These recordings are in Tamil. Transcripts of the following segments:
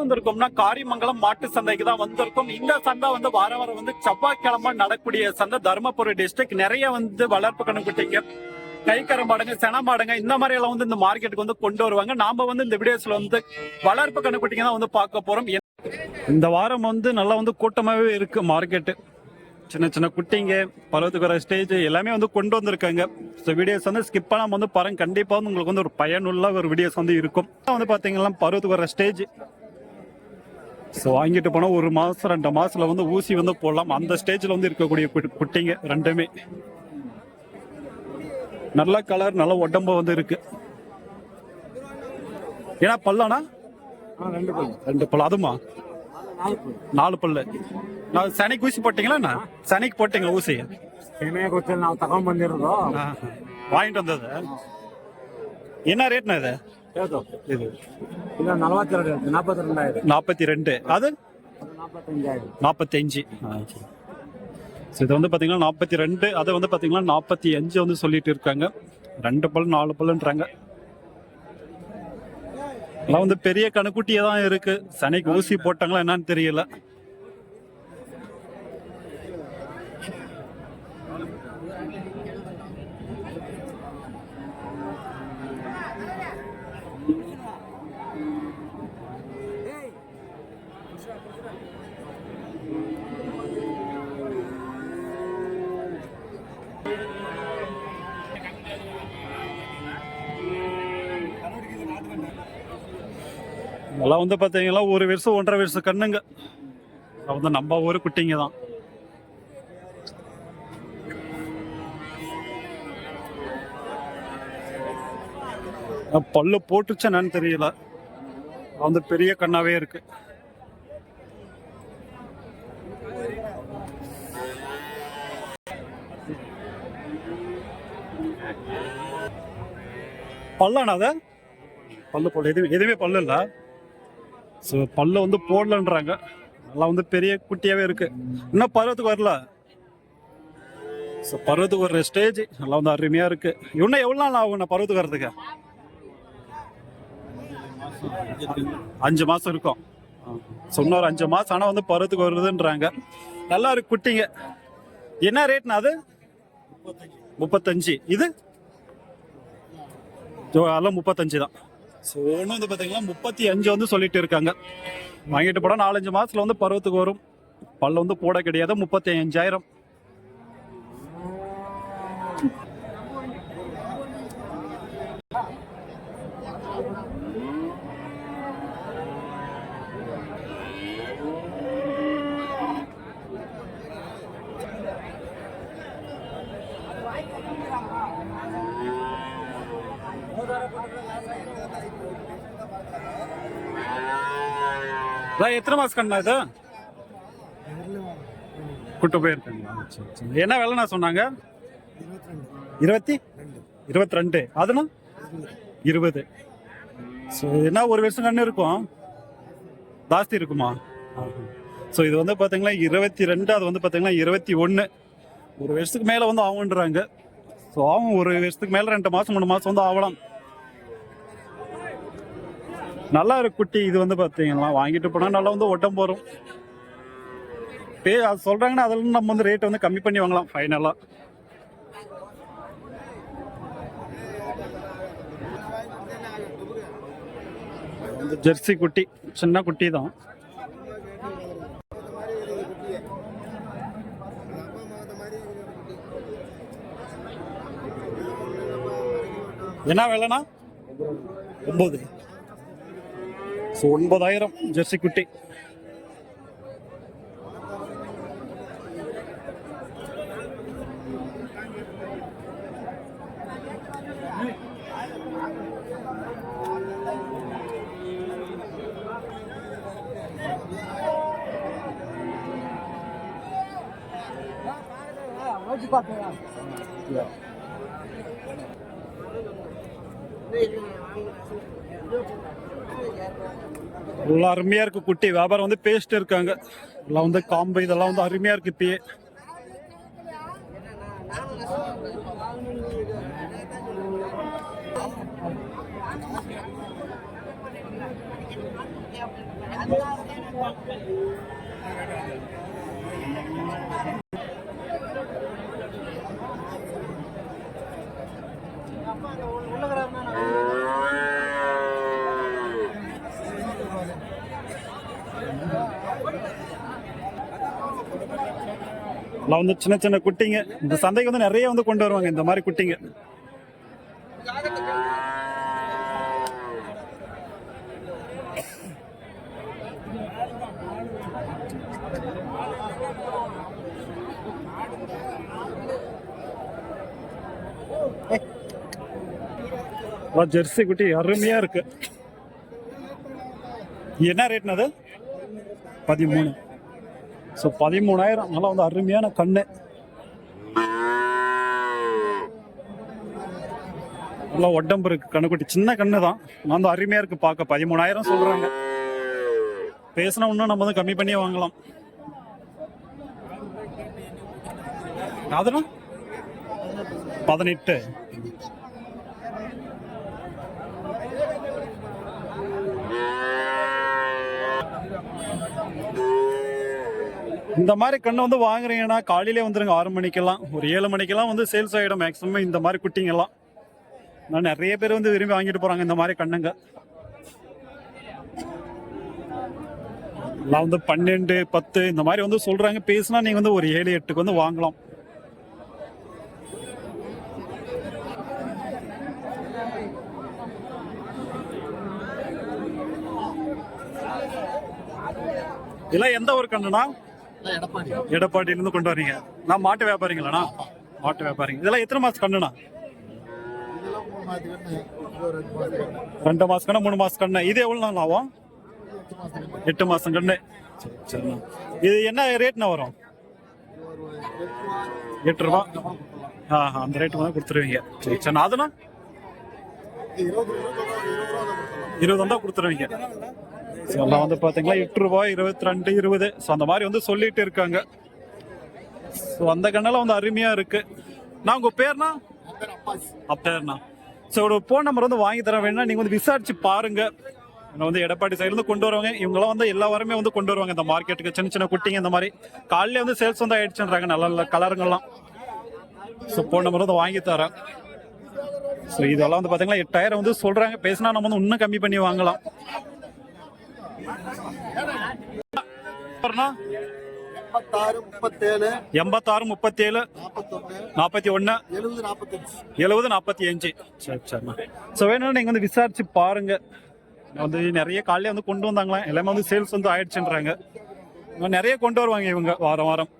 வந்திருக்கோம்னா காரிமங்கலம் மாட்டு சந்தைக்கு தான் வந்திருக்கும். இந்த சந்தை வந்து வார வாரம் வந்து செவ்வாய்க்கிழமை நடக்கூடிய சந்தை. தருமபுரி டிஸ்ட்ரிக்ட் நிறைய வந்து வளர்ப்பு கண்ணுக்குட்டிங்க, கைக்கரை மாடுங்க, சென மாடுங்க, இந்த மாதிரி எல்லாம் வந்து இந்த மார்க்கெட்டுக்கு வந்து கொண்டு வருவாங்க. நாம வந்து இந்த வீடியோஸ்ல வந்து வளர்ப்பு கண்ணுக்குட்டிங்க தான் வந்து பார்க்க போறோம். இந்த வாரம் வந்து நல்லா வந்து கூட்டமாவே இருக்கு மார்க்கெட்டு. சின்ன சின்ன குட்டிங்க, பருவத்துக்கு வர ஸ்டேஜ் எல்லாமே வந்து கொண்டு வந்திருக்காங்க. ஸோ வீடியோஸ் வந்து ஸ்கிப் பண்ணாம வந்து பாருங்க. கண்டிப்பா வந்து உங்களுக்கு வந்து ஒரு பயனுள்ள ஒரு வீடியோஸ் வந்து இருக்கும். வந்து பாத்தீங்கன்னா பருவத்துக்கு வர ஸ்டேஜ். ஸோ வாங்கிட்டு போனா 1 மாசம் 2 மாசத்துல வந்து ஊசி வந்து போடலாம். அந்த ஸ்டேஜ்ல வந்து இருக்கக்கூடிய குட்டிங்க ரெண்டுமே நல்ல கலர், நல்ல உடம்பு வந்து இருக்கு. ஏன்னா பல்லானா 2 பல்லு அதுமா 4 பல்லு. நான் சனிக்கு ஊசி போட்டீங்களா? சனிக்கு போட்டீங்களா ஊசி? ನಾವು ತಗೊಂಡ್ ಬಂದಿರೋದು வாங்கிட்டு வந்தது. என்ன ரேட்னா இது? இது ಇಲ್ಲ 42 42 42. அது 45. இது வந்து பாத்தீங்கன்னா 42. அதை வந்து பாத்தீங்கன்னா 45 வந்து சொல்லிட்டு இருக்காங்க. 2 பல் 4 பல்லுன்றாங்க. எல்லாம் வந்து பெரிய கணுக்குட்டியே தான் இருக்கு. சனிக்கு ஊசி போட்டாங்களா என்னன்னு தெரியல. இதெல்லாம் வந்து பாத்தீங்கன்னா 1 வருஷம் 1.5 வருஷம் கண்ணுங்க. வந்து நம்ம ஊரு குட்டிங்க தான். பல்லு போட்டுச்சு என்னன்னு தெரியல. வந்து பெரிய கண்ணாவே இருக்கு. பல்லானா அத பல்லு போடல, எதுவுமே பல்லு இல்ல. ஸோ பல்லு வந்து போடலன்றாங்க. நல்லா வந்து பெரிய குட்டியாவே இருக்கு. இன்னும் பருவத்துக்கு வரல. ஸோ பருவத்துக்கு வர்ற ஸ்டேஜ் நல்லா வந்து அருமையா இருக்கு. இன்னும் எவ்வளவு நாள் ஆகும் பருவத்துக்கு வர்றதுக்கு? 5 மாசம் இருக்கும். சொன்ன ஒரு 5 மாசம் ஆனா வந்து பருவத்துக்கு வருதுன்றாங்க. நல்லா இருக்கு குட்டிங்க. என்ன ரேட்னா அது? 35. இது அதெல்லாம் 35 தான். ஸோ ஒன்று வந்து பார்த்தீங்கன்னா 35 வந்து சொல்லிட்டு இருக்காங்க. வாங்கிட்டு போனால் 4-5 மாசத்துல வந்து பருவத்துக்கு வரும். பல்ல வந்து போட கிடையாது. 35,000. எத்தனை மாசம் கண்ணா இது? கூட்டு போயிருக்காங்களா? என்ன விலைண்ணா சொன்னாங்க? 22. அதுனா 20. ஸோ என்ன 1 வருஷம் கண்ணு இருக்கும்? ஜாஸ்தி இருக்குமா? ஸோ இது வந்து பார்த்தீங்கன்னா 22. அது வந்து பார்த்தீங்கன்னா 21. 1 வருஷத்துக்கு மேலே வந்து ஆகுன்றாங்க. ஸோ ஆகும் 1 வருஷத்துக்கு மேலே 2 மாசம் 3 மாசம் வந்து ஆகலாம். நல்லா இருக்கு குட்டி. இது வந்து பார்த்தீங்கன்னா வாங்கிட்டு போனால் நல்லா வந்து உடம்பு வரும். அது சொல்றாங்கன்னா அதெல்லாம் நம்ம வந்து ரேட் வந்து கம்மி பண்ணி வாங்கலாம் ஃபைனலா. ஜெர்சி குட்டி, சின்ன குட்டி தான். என்ன விலைனா? 9. 9,000 ஜெர்சி குட்டி. அருமையா இருக்கு குட்டி. வியாபாரம் வந்து பேஸ்ட் இருக்காங்க. எல்லாம் வந்து காம்பு இதெல்லாம் வந்து அருமையா இருக்கு. இப்பயே எல்லாம் வந்து சின்ன சின்ன குட்டிங்க. இந்த சந்தைக்கு வந்து நிறைய வந்து கொண்டு வருவாங்க இந்த மாதிரி குட்டிங்க. ஜெர்சி குட்டி அருமையா இருக்கு. என்ன ரேட்னா அது? 13. ஸோ 13,000. நல்லா வந்து அருமையான கண்ணு. நல்லா உடம்பு இருக்கு கண்ணுக்குட்டி. சின்ன கண்ணு தான். நான் வந்து அருமையா இருக்கு பார்க்க. 13,000 சொல்றாங்க. பேசினா இன்னும் நம்ம வந்து கம்மி பண்ணியே வாங்கலாம். அதுனா 18. இந்த மாதிரி கண்ணு வந்து வாங்குறீங்கன்னா காலையிலே வந்துருங்க. 6 மணிக்கெல்லாம், ஒரு 7 மணிக்கெல்லாம் வந்து சேல்ஸ் ஆகிடும் மேக்ஸிமம் இந்த மாதிரி குட்டிங்கெல்லாம். நான் நிறைய பேர் வந்து விரும்பி வாங்கிட்டு போறாங்க இந்த மாதிரி கண்ணுங்க. எல்லாம் வந்து 12, 10 இந்த மாதிரி வந்து சொல்றாங்க. பேசினா நீங்க வந்து ஒரு 7, 8க்கு வந்து வாங்கலாம். இதெல்லாம் எந்த ஒரு கண்ணுனா? எடப்பாடியில இருந்து கொண்டு வரீங்க. நான் மாட்டு வியாபாரிங்களாண்ணா? மாட்டு வியாபாரிங்க. இதெல்லாம் எத்தனை மாசம் கண்ணுண்ணா? 2 மாசம் கண்ணு, 3 மாசம் கண்ணு. இது எவ்வளவு நாள் ஆகும்? 8 மாசம் கண்ணு. சரிண்ணா. இது என்ன ரேட்னா வரும்? 8 ரூபா. அந்த ரேட்டு தான் கொடுத்துருவீங்க. சரி சரிண்ணா. அதுனா 20 வந்தா கொடுத்துருவீங்க. எல்லாம் வந்து பாத்தீங்களா 8 ரூபாய், 22, 20. ஸோ அந்த மாதிரி வந்து சொல்லிட்டு இருக்காங்க. ஸோ அந்த கண்ணெல்லாம் வந்து அருமையா இருக்கு. நான் உங்க பேர்னா? அப்பேர்ண்ணா. ஸோ ஒரு ஃபோன் நம்பர் வந்து வாங்கி தர வேணும்னா நீங்க வந்து விசாரிச்சு பாருங்க. வந்து எடப்பாடி சைடுல இருந்து கொண்டு வருவாங்க. இவங்கெல்லாம் வந்து எல்லா வாரமே வந்து கொண்டு வருவாங்க இந்த மார்க்கெட்டுக்கு. சின்ன சின்ன குட்டிங்க இந்த மாதிரி காலையில வந்து சேல்ஸ் வந்து ஆயிடுச்சுன்றாங்க. நல்ல நல்ல கலருங்கெல்லாம். ஸோ ஃபோன் நம்பர் வந்து வாங்கி தரேன். ஸோ இதெல்லாம் வந்து பாத்தீங்கன்னா 8,000 வந்து சொல்றாங்க. பேசினா நம்ம வந்து இன்னும் கம்மி பண்ணி வாங்கலாம். 86 37 41 70 45. சரி சரிண்ணா. ஸோ வேணும்னா நீங்கள் வந்து விசாரிச்சு பாருங்க. வந்து நிறைய காலையில வந்து கொண்டு வந்தாங்களா, எல்லாமே வந்து சேல்ஸ் வந்து ஆயிடுச்சுன்றாங்க. நிறைய கொண்டு வருவாங்க இவங்க வாரம் வாரம்.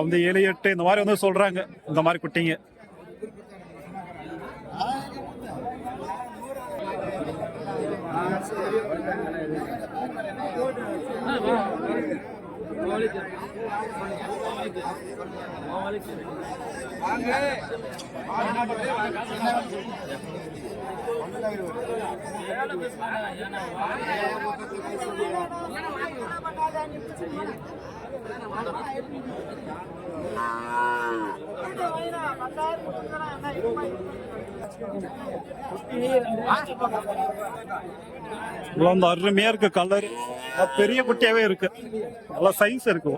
வந்து 7, 8 இந்த மாதிரி வந்து சொல்றாங்க இந்த மாதிரி குட்டிங்க. வந்து அருமையா இருக்கு. கலர் பெரிய குட்டியாவே இருக்கு. நல்லா சைஸ் இருக்கு.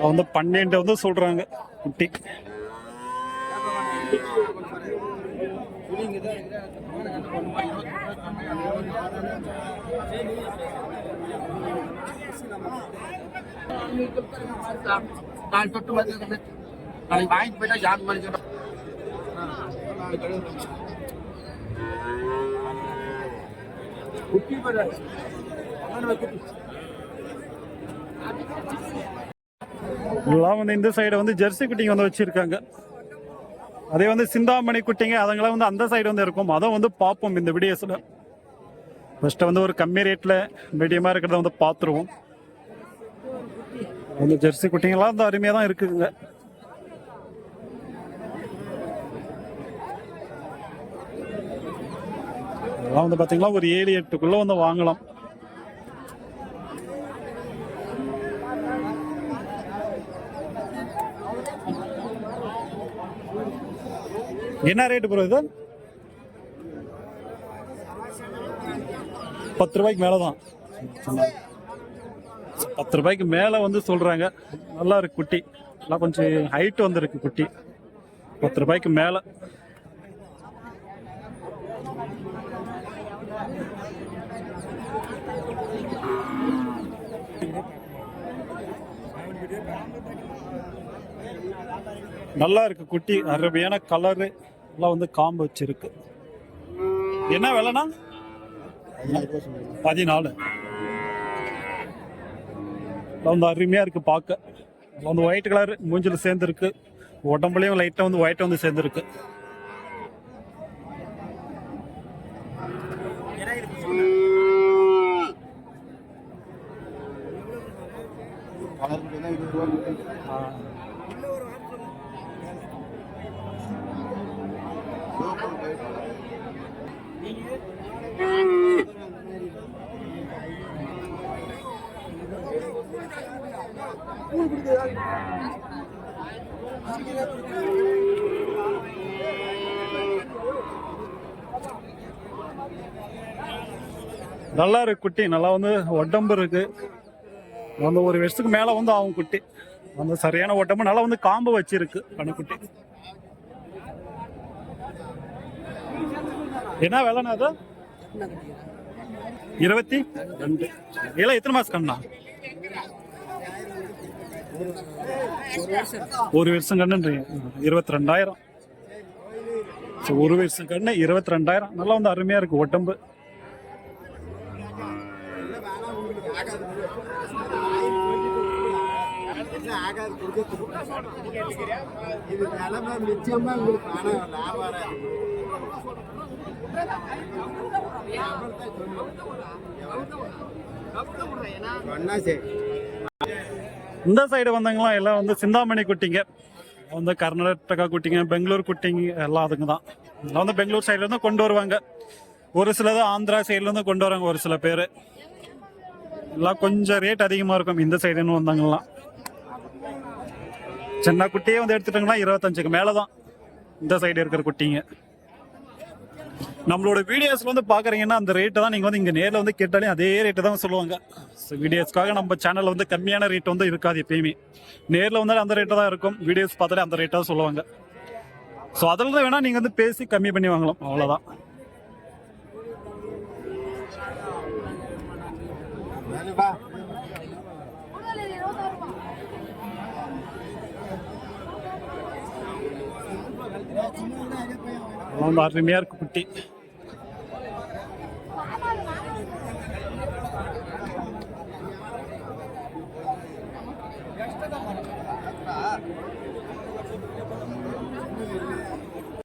வந்து 12 வந்து சொல்றாங்க குட்டி. எல்லாம் வந்து இந்த சைடு வந்து ஜெர்சி குட்டிங்க வந்து வச்சிருக்காங்க. அதே வந்து சிந்தாமணி குட்டிங்க அதுங்களாம் வந்து அந்த சைடு வந்து இருக்கும். அதை வந்து பார்ப்போம் இந்த வீடியோஸ்ல. ஃபர்ஸ்ட் வந்து ஒரு கம்மி ரேட்ல மீடியமா இருக்கிறத வந்து பார்த்துருவோம். இந்த ஜெர்சி குட்டிங்கெல்லாம் வந்து அருமையாக தான் இருக்குங்க. இதெல்லாம் வந்து பார்த்தீங்கன்னா ஒரு 7-8க்குள்ள வந்து வாங்கலாம். என்ன ரேட்டு ப்ரோ இது? 10 ரூபாய்க்கு மேலே தான். 10 ரூபாய்க்கு மேலே வந்து சொல்கிறாங்க. நல்லா இருக்கு குட்டி, எல்லாம் கொஞ்சம் ஹைட் வந்துருக்கு குட்டி. 10 ரூபாய்க்கு மேலே. நல்லா இருக்கு குட்டி, அருமையான கலரு, எல்லாம் வந்து காம்பு வச்சிருக்கு. என்ன விலைனா? 14. வந்து அருமையா இருக்கு பார்க்க. வந்து ஒயிட் கலர் மூஞ்சில சேர்ந்துருக்கு, உடம்புலயும் லைட்டா வந்து ஒயிட் வந்து சேர்ந்துருக்கு. நல்லா இருக்கு குட்டி, நல்லா வந்து உடம்பு இருக்கு. வந்து ஒரு வருஷத்துக்கு மேல வந்து ஆகும் குட்டி. வந்து சரியான உடம்பு, நல்லா வந்து காம்பு வச்சிருக்கு கண்ணுக்குட்டி. என்ன விலைனா அது? 22. இதெல்லாம் எத்தனை மாசம் கண்ணா? ஒரு வருஷம் கண்ணுன்றீங்க. 22,000. ஒரு வருஷம் கண்ணு 22,000. நல்லா வந்து அருமையா இருக்கு உடம்பு. இது நிலைமை நிச்சயமா உங்களுக்கு பணம் லாபம். இந்த சைடு வந்தவங்களாம் எல்லாம் வந்து சிந்தாமணி குட்டிங்க, வந்து கர்நாடகா குட்டிங்க, பெங்களூர் குட்டிங்க, எல்லாம் அதுங்க தான். இதெல்லாம் வந்து பெங்களூர் சைடுல இருந்து கொண்டு வருவாங்க. ஒரு சிலது ஆந்திரா சைடுல இருந்து கொண்டு வராங்க ஒரு சில பேர். எல்லாம் கொஞ்சம் ரேட் அதிகமா இருக்கும் இந்த சைடுன்னு வந்தாங்கலாம். சின்ன குட்டியே வந்து எடுத்துட்டாங்கன்னா 25க்கு மேலதான் இந்த சைடு இருக்கிற குட்டிங்க. நம்மளோட வீடியோஸ்ல வந்து பாக்குறீங்கன்னா அந்த ரேட்டு தான் நீங்க வந்து இங்க நேரில் வந்து கேட்டாலே அதே ரேட்டு தான் சொல்லுவாங்க. வீடியோஸ்க்காக நம்ம சேனல்ல வந்து கம்மியான ரேட் வந்து இருக்காது எப்பயுமே. நேரில் வந்தாலும் அந்த ரேட்டு தான் இருக்கும், வீடியோஸ் பார்த்தாலே அந்த ரேட்டாக சொல்லுவாங்க. ஸோ அதில் தான் வேணா நீங்க வந்து பேசி கம்மி பண்ணி வாங்கலாம், அவ்வளோதான். அருமையா இருக்கு குட்டி.